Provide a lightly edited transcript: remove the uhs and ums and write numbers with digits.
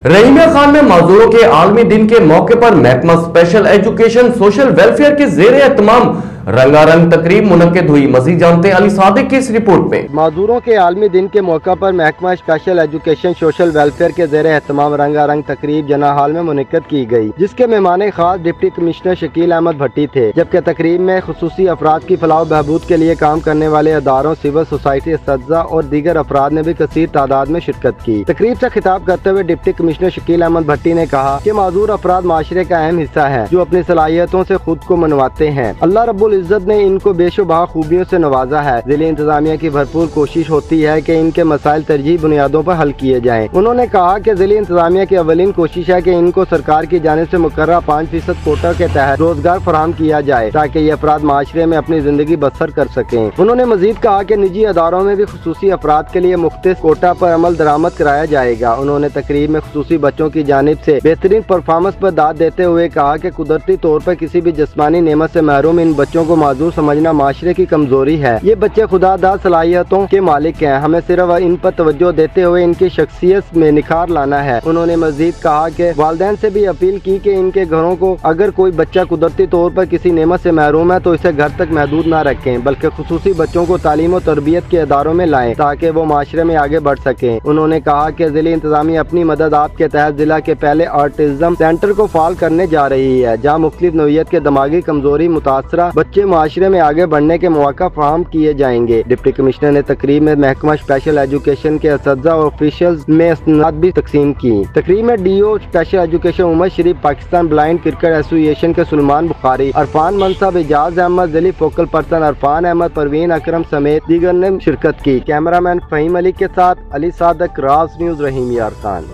रहीमिया खान में मजदूरों के आलमी दिन के मौके पर महकमा स्पेशल एजुकेशन सोशल वेलफेयर के ज़ेरे एहतमाम रंगारंग तकरीब मुनक्किद हुई। मज़ीद जानते हैं अली सादिक की इस रिपोर्ट में। मजदूरों के आलमी दिन के मौका पर महकमा स्पेशल एजुकेशन सोशल वेलफेयर के ज़ेरे एहतमाम रंगारंग तकरीब जना हॉल में मुनक्किद की गई, जिसके मेहमान खास डिप्टी कमिश्नर शकील अहमद भट्टी थे। जबकि तकरीब में खुसूसी अफराद की फलाह बहबूद के लिए काम करने वाले अदारों, सिविल सोसाइटी, असतिज़ा और दीगर अफराद ने भी कसीर तादाद में शिरकत की। तकरीब से खिताब करते हुए डिप्टी कमिश्नर शकील अहमद भट्टी ने कहा कि माजूर अफराद माशरे का अहम हिस्सा है, जो अपनी सलाहियतों से खुद को मनवाते हैं। अल्लाह रब्बुल इज्जत ने इनको बेशुबहा खूबियों से नवाजा है। ज़िले इंतजामिया की भरपूर कोशिश होती है कि इनके मसाइल तरजीह बुनियादों पर हल किए जाएं। उन्होंने कहा कि ज़िले इंतजामिया की अवलिन कोशिश है कि इनको सरकार की जानिब से मुकर्रर 5% कोटा के तहत रोजगार फराहम किया जाए, ताकि ये अफराद माशरे में अपनी जिंदगी बसर कर सकें। उन्होंने मजीद कहा कि निजी अदारों में भी खुसूसी अफराद के लिए मुख्तलिफ कोटा पर अमल दरामद कराया जाएगा। उन्होंने तकरीब में खुसूसी बच्चों की जानिब से बेहतरीन परफॉर्मेंस पर दाद देते हुए कहा कि कुदरती तौर पर किसी भी जिस्मानी नेमत से महरूम इन बच्चों को माजूर समझना माशरे की कमजोरी है। ये बच्चे खुदादाद सलाहियतों के मालिक हैं, हमें सिर्फ इन पर तवज्जो देते हुए इनकी शख्सियत में निखार लाना है। उन्होंने मजीद कहा कि वालिदैन से भी अपील की कि इनके घरों को अगर कोई बच्चा कुदरती तौर पर किसी नेमत से महरूम है तो इसे घर तक महदूद न रखें, बल्कि खुसूसी बच्चों को तालीम और तरबियत के इदारों में लाएं, ताकि वो माशरे में आगे बढ़ सकें। उन्होंने कहा कि जिले इंतजामिया अपनी मदद आपके तहत जिला के पहले ऑटिज्म सेंटर को फाल करने जा रही है, जहाँ मुख्तलिफ नौइयत के दिमागी कमजोरी मुतासरा बच्चे माशरे में आगे बढ़ने के मौका फराहम किए जाएंगे। डिप्टी कमिश्नर ने तकरीब में महकमा स्पेशल एजुकेशन के असतिज़ा और ऑफिशियल्स में इसनाद भी तकसीम की। तकरीब में DO special education Umar Sharif, Pakistan blind cricket association के सुलेमान बुखारी, अरफान मनसब, एजाज अहमद, दिली फोकल पर्सन अरफान अहमद, परवीन अकरम समेत दीगर ने शिरकत की। कैमरामैन फहीम अली के साथ अली सादक, राज न्यूज़, रहीमिया खान।